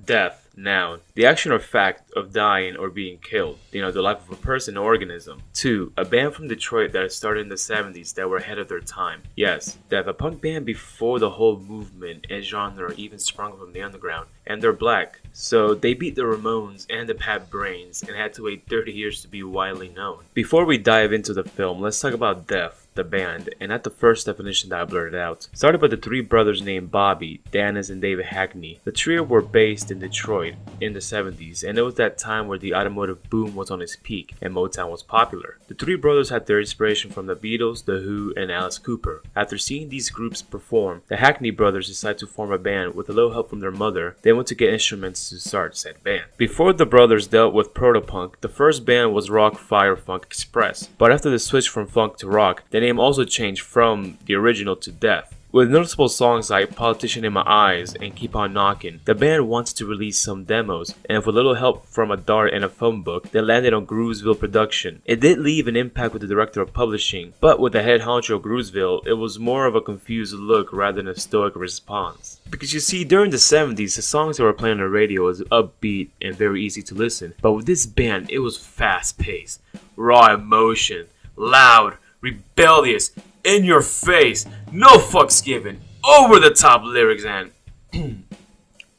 Death, noun. The action or fact of dying or being killed. The life of a person or organism. 2. A band from Detroit that started in the 70s that were ahead of their time. Yes, Death, a punk band before the whole movement and genre even sprung from the underground. And they're black. So they beat the Ramones and the Pat Brains and had to wait 30 years to be widely known. Before we dive into the film, let's talk about Death, the band, and not the first definition that I blurted out. Started by the three brothers named Bobby, Dennis, and David Hackney. The trio were based in Detroit in the 70s, and it was that time where the automotive boom was on its peak and Motown was popular. The three brothers had their inspiration from the Beatles, The Who, and Alice Cooper. After seeing these groups perform, the Hackney brothers decided to form a band with a little help from their mother. They went to get instruments to start said band. Before the brothers dealt with proto-punk, the first band was Rock Fire Funk Express, but after the switch from funk to rock, the name also changed from the original to Death. With noticeable songs like Politician in My Eyes and Keep On Knocking, the band wanted to release some demos, and with a little help from a dart and a phone book, they landed on Groovesville Production. It did leave an impact with the director of publishing, but with the head honcho of Groovesville, it was more of a confused look rather than a stoic response. Because you see, during the 70s, the songs that were playing on the radio was upbeat and very easy to listen, but with this band, it was fast-paced, raw emotion, loud, rebellious, in your face, no fucks given, over the top lyrics, and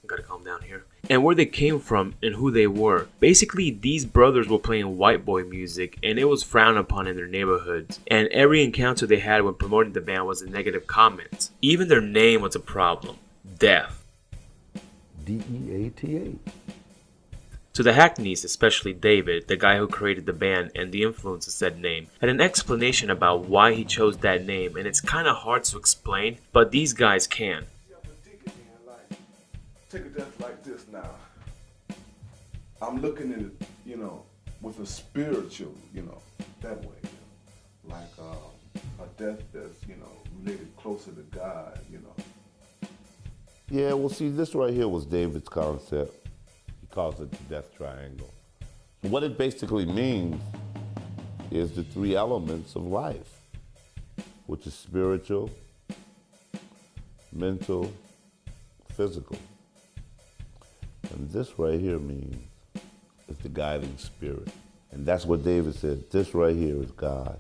gotta calm down here. And where they came from and who they were. Basically, these brothers were playing white boy music and it was frowned upon in their neighborhoods. And every encounter they had when promoting the band was a negative comment. Even their name was a problem. Death. Deata. To the Hackneys, especially David, the guy who created the band and the influence of said name, had an explanation about why he chose that name, and it's kinda hard to explain, but these guys can. Take a death like this now. I'm looking at it, with a spiritual, that way. Like a death that's, related closer to God, Yeah, well, see, this right here was David's concept. He calls it the Death Triangle. What it basically means is the three elements of life, which is spiritual, mental, physical. And this right here means it's the guiding spirit. And that's what David said. This right here is God.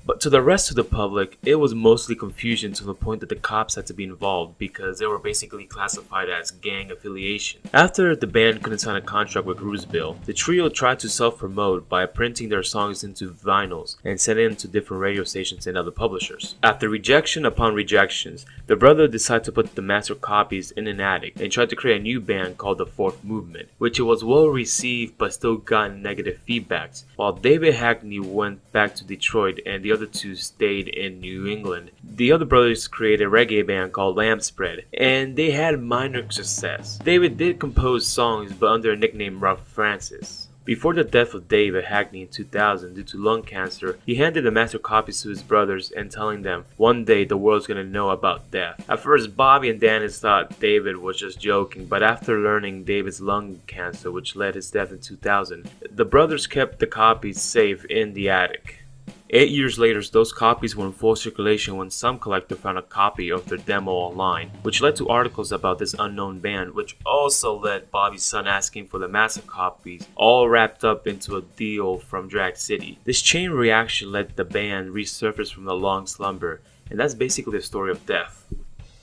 But to the rest of the public, it was mostly confusion to the point that the cops had to be involved because they were basically classified as gang affiliation. After the band couldn't sign a contract with Groovesville, the trio tried to self-promote by printing their songs into vinyls and sending them to different radio stations and other publishers. After rejection upon rejections, the brothers decided to put the master copies in an attic and tried to create a new band called the Fourth Movement, which was well received but still got negative feedbacks. While David Hackney went back to Detroit and the other two stayed in New England. The other brothers created a reggae band called Lamb Spread, and they had minor success. David did compose songs, but under a nickname Rough Francis. Before the death of David Hackney in 2000 due to lung cancer, he handed the master copies to his brothers and telling them, one day the world's gonna know about Death. At first, Bobby and Dennis thought David was just joking, but after learning David's lung cancer, which led his death in 2000, the brothers kept the copies safe in the attic. 8 years later, those copies were in full circulation when some collector found a copy of their demo online, which led to articles about this unknown band, which also led Bobby's son asking for the massive copies, all wrapped up into a deal from Drag City. This chain reaction led the band resurface from the long slumber, and that's basically the story of Death.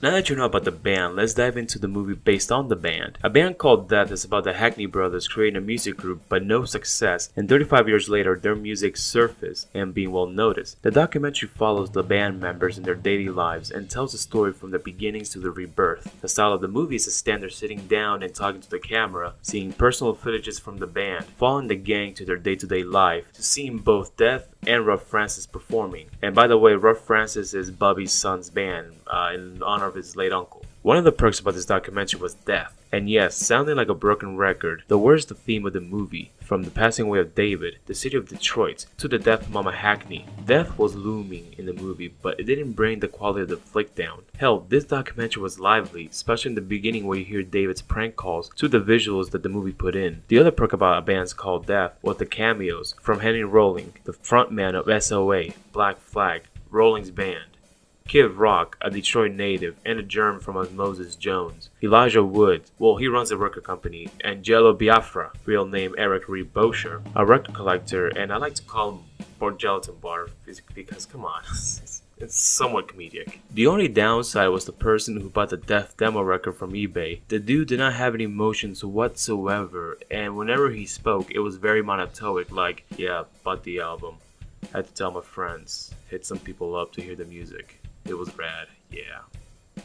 Now that you know about the band, let's dive into the movie based on the band. A Band Called Death is about the Hackney brothers creating a music group but no success, and 35 years later their music surfaced and being well noticed. The documentary follows the band members in their daily lives and tells the story from the beginnings to the rebirth. The style of the movie is a standard sitting down and talking to the camera, seeing personal footages from the band, following the gang to their day-to-day life, to seeing both Death and Rough Francis performing. And by the way, Rough Francis is Bobby's son's band in honor of his late uncle. One of the perks about this documentary was death. And yes, sounding like a broken record, the word is the theme of the movie. From the passing away of David, the city of Detroit, to the death of Mama Hackney. Death was looming in the movie, but it didn't bring the quality of the flick down. Hell, this documentary was lively, especially in the beginning where you hear David's prank calls to the visuals that the movie put in. The other perk about A Band Called Death was the cameos from Henry Rolling, the frontman of SOA, Black Flag, Rolling's band. Kid Rock, a Detroit native, and a germ from Moses Jones. Elijah Wood, well, he runs a record company. And Jello Biafra, real name Eric Reed Bosher, a record collector, and I like to call him Port Gelatin Bar because, come on, it's somewhat comedic. The only downside was the person who bought the Death demo record from eBay. The dude did not have any emotions whatsoever, and whenever he spoke, it was very monotonic, like, yeah, bought the album. Had to tell my friends, hit some people up to hear the music. It was rad, yeah,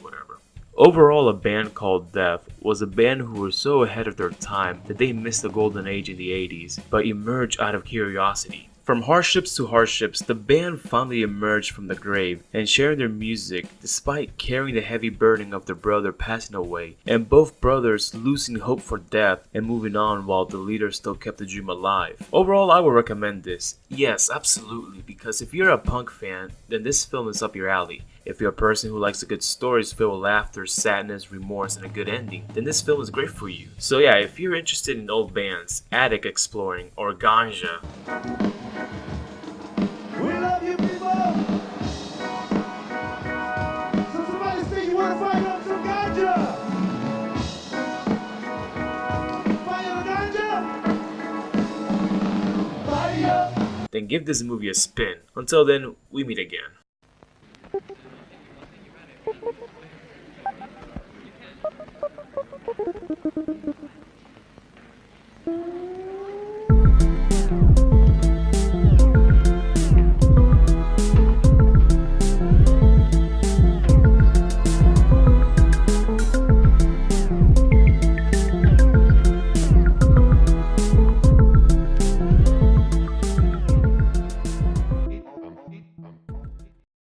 whatever. Overall, a band called Death was a band who were so ahead of their time that they missed the golden age in the 80s, but emerged out of curiosity. From hardships to hardships, the band finally emerged from the grave and sharing their music despite carrying the heavy burden of their brother passing away, and both brothers losing hope for death and moving on while the leader still kept the dream alive. Overall, I would recommend this. Yes, absolutely, because if you're a punk fan, then this film is up your alley. If you're a person who likes a good stories filled with laughter, sadness, remorse, and a good ending, then this film is great for you. So yeah, if you're interested in old bands, attic exploring, or ganja, We love you people! So somebody say you wanna find out some ganja! Find ganja? Fire! then give this movie a spin. Until then, we meet again. Thank you.